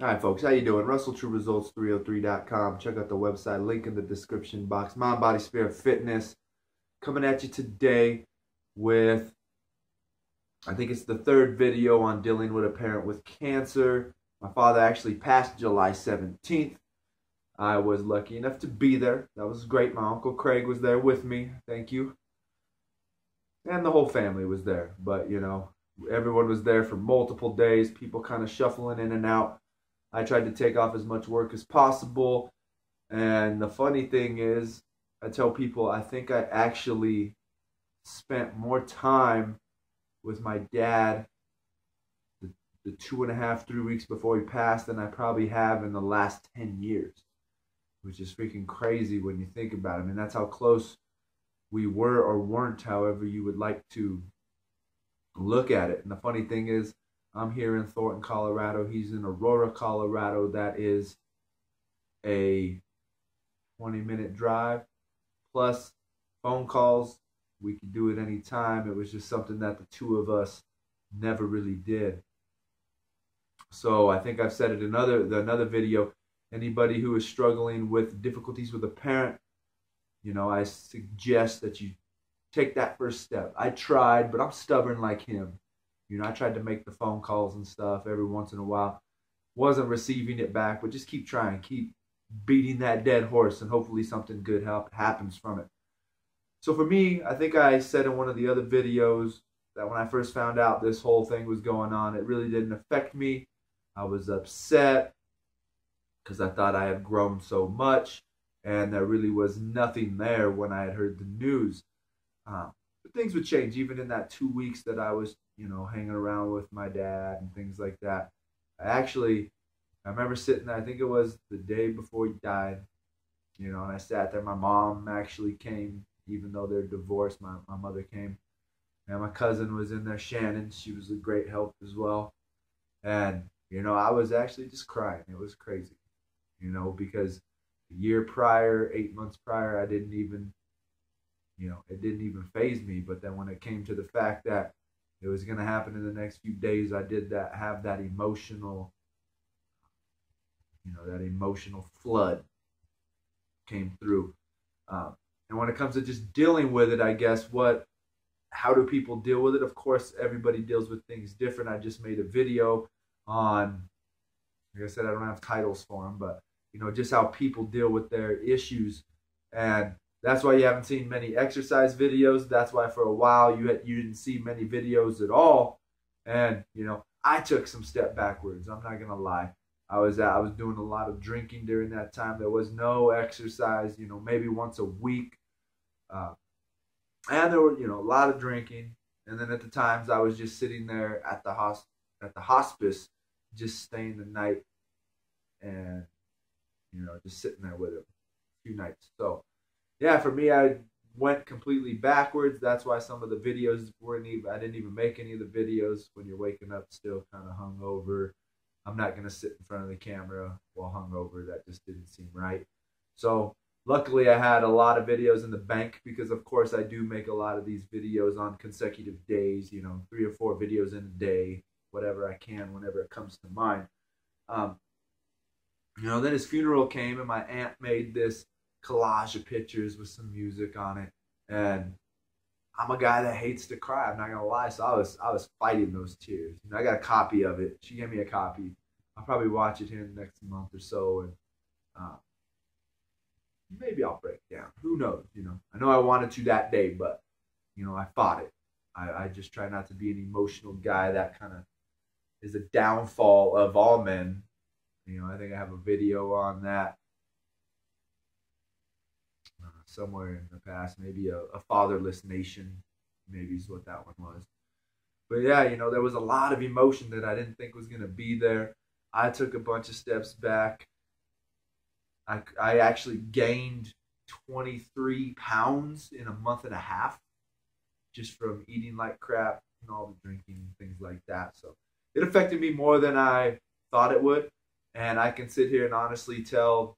All right, folks, how you doing? RussellTrueResults303.com. Check out the website, link in the description box. Mind, Body, Spirit Fitness coming at you today with, I think it's the third video on dealing with a parent with cancer. My father actually passed July 17th. I was lucky enough to be there. That was great. My Uncle Craig was there with me. Thank you. And the whole family was there. But, everyone was there for multiple days, people kind of shuffling in and out. I tried to take off as much work as possible. And the funny thing is, I tell people I think I actually spent more time with my dad the 2.5, 3 weeks before he passed than I probably have in the last 10 years, which is freaking crazy when you think about it. I mean, that's how close we were or weren't, however you would like to look at it. And the funny thing is, I'm here in Thornton, Colorado. He's in Aurora, Colorado. That is a 20-minute drive plus phone calls. We could do it anytime. It was just something that the two of us never really did. So I think I've said it in another video. Anybody who is struggling with difficulties with a parent, I suggest that you take that first step. I tried, but I'm stubborn like him. I tried to make the phone calls and stuff every once in a while. Wasn't receiving it back, but just keep trying. Keep beating that dead horse, and hopefully something good happens from it. So for me, I think I said in one of the other videos that when I first found out this whole thing was going on, it really didn't affect me. I was upset because I thought I had grown so much, and there really was nothing there when I had heard the news. But things would change even in that 2 weeks that I was, hanging around with my dad and things like that. I remember sitting there, I think it was the day before he died, and I sat there. My mom actually came, even though they're divorced, my mother came. And my cousin was in there, Shannon. She was a great help as well. And, I was actually just crying. It was crazy, because the year prior, 8 months prior, I didn't even it didn't even faze me. But then when it came to the fact that it was going to happen in the next few days, I did have that emotional, that emotional flood came through. And when it comes to just dealing with it, I guess how do people deal with it? Of course, everybody deals with things different. I just made a video on, like I said, I don't have titles for them, but just how people deal with their issues. And that's why you haven't seen many exercise videos. That's why for a while you didn't see many videos at all. And I took some step backwards. I'm not gonna lie. I was doing a lot of drinking during that time. There was no exercise. Maybe once a week. And there were a lot of drinking. And then at the times I was just sitting there at the hospice, just staying the night, and just sitting there with him a few nights. So yeah, for me, I went completely backwards. That's why some of the videos I didn't even make any of the videos when you're waking up still kind of hungover. I'm not going to sit in front of the camera while hungover. That just didn't seem right. So luckily I had a lot of videos in the bank because, of course, I do make a lot of these videos on consecutive days, 3 or 4 videos in a day, whatever I can, whenever it comes to mind. Then his funeral came and my aunt made this collage of pictures with some music on it, and I'm a guy that hates to cry. I'm not gonna lie, so I was fighting those tears. I got a copy of it. She gave me a copy. I'll probably watch it here in the next month or so, and maybe I'll break down. Who knows? I know I wanted to that day, but I fought it. I just try not to be an emotional guy. That kind of is a downfall of all men. I think I have a video on that somewhere in the past, maybe a fatherless nation, maybe is what that one was. But yeah, there was a lot of emotion that I didn't think was going to be there. I took a bunch of steps back. I actually gained 23 pounds in a month and a half just from eating like crap and all the drinking and things like that. So it affected me more than I thought it would. And I can sit here and honestly tell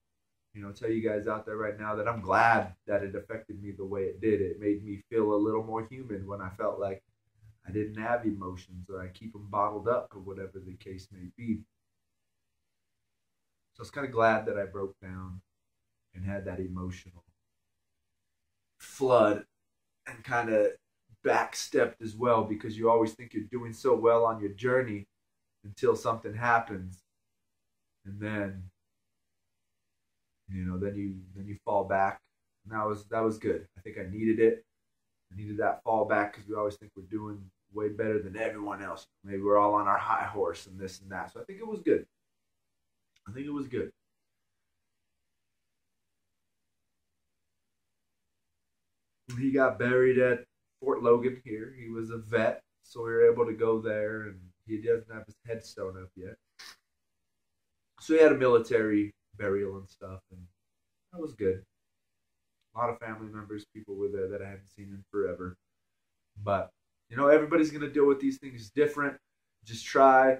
you guys out there right now that I'm glad that it affected me the way it did. It made me feel a little more human when I felt like I didn't have emotions or I keep them bottled up or whatever the case may be. I was kind of glad that I broke down and had that emotional flood and kind of backstepped as well, because you always think you're doing so well on your journey until something happens, and then then you fall back. And that was good. I think I needed it. I needed that fall back, because we always think we're doing way better than everyone else. Maybe we're all on our high horse and this and that. So I think it was good. I think it was good. He got buried at Fort Logan here. He was a vet, so we were able to go there, and he doesn't have his headstone up yet. So he had a military burial and stuff, and that was good. A lot of family members, people were there that I hadn't seen in forever. But, everybody's going to deal with these things different. Just try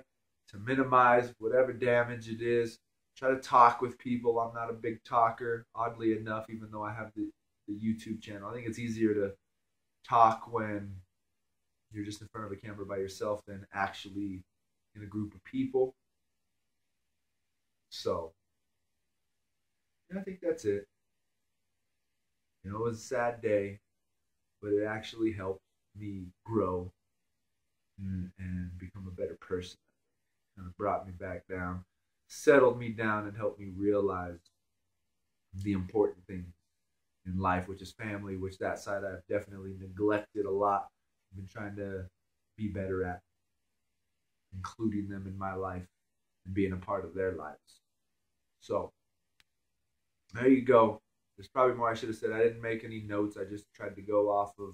to minimize whatever damage it is. Try to talk with people. I'm not a big talker, oddly enough, even though I have the YouTube channel. I think it's easier to talk when you're just in front of a camera by yourself than actually in a group of people. So, I think that's it. It was a sad day, but it actually helped me grow and become a better person. Kind of brought me back down, settled me down, and helped me realize the important things in life, which is family, which that side I've definitely neglected a lot. I've been trying to be better at including them in my life and being a part of their lives. So, there you go. There's probably more I should have said. I didn't make any notes. I just tried to go off the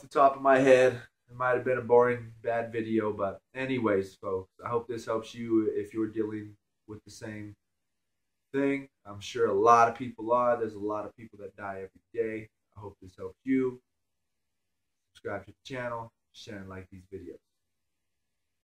top of my head. It might have been a boring, bad video, but anyways, folks, I hope this helps you if you're dealing with the same thing. I'm sure a lot of people are. There's a lot of people that die every day. I hope this helps you. Subscribe to the channel, share and like these videos.